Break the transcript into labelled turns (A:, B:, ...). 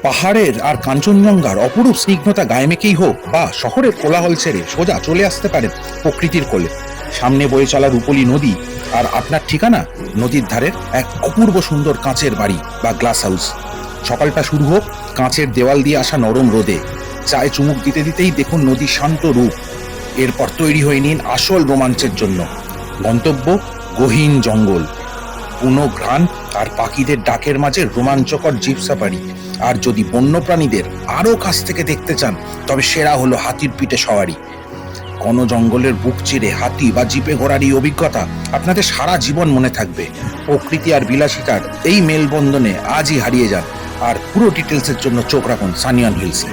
A: পাহাড়ের আর কাঞ্চনজঙ্ঘার অপরূপ স্নিগ্ধতা গায়ে মেখেই হোক বা শহরের কোলাহল ছেড়ে সোজা চলে আসতে পারেন প্রকৃতির কোলে। সামনে বয়ে চলা রূপলী নদী, আর আপনার ঠিকানা নদীর ধারের এক অপূর্ব সুন্দর কাঁচের বাড়ি বা গ্লাস হাউস। সকালটা শুরু হোক কাঁচের দেওয়াল দিয়ে আসা নরম রোদে, চায়ে চুমুক দিতে দিতেই দেখুন নদীর শান্ত রূপ। এরপর তৈরি হয়ে নিন আসল রোমাঞ্চের জন্য। গন্তব্য গহীন জঙ্গল, বুনো ঘ্রাণ আর পাখিদের ডাকের মাঝে রোমাঞ্চকর জিপ সাফারি। আর যদি বন্যপ্রাণীদের আরো কাছ থেকে দেখতে চান, তবে সেরা হলো হাতির পিঠে সওয়ারি। ঘন জঙ্গলের বুক চিরে হাতি বা জিপে ঘোরার এই অভিজ্ঞতা আপনাদের সারা জীবন মনে থাকবে। প্রকৃতি আর বিলাসিতার এই মেলবন্ধনে আজই হারিয়ে যান। আর পুরো ডিটেলসের জন্য চোখ রাখুন সানিয়ান হিলসে।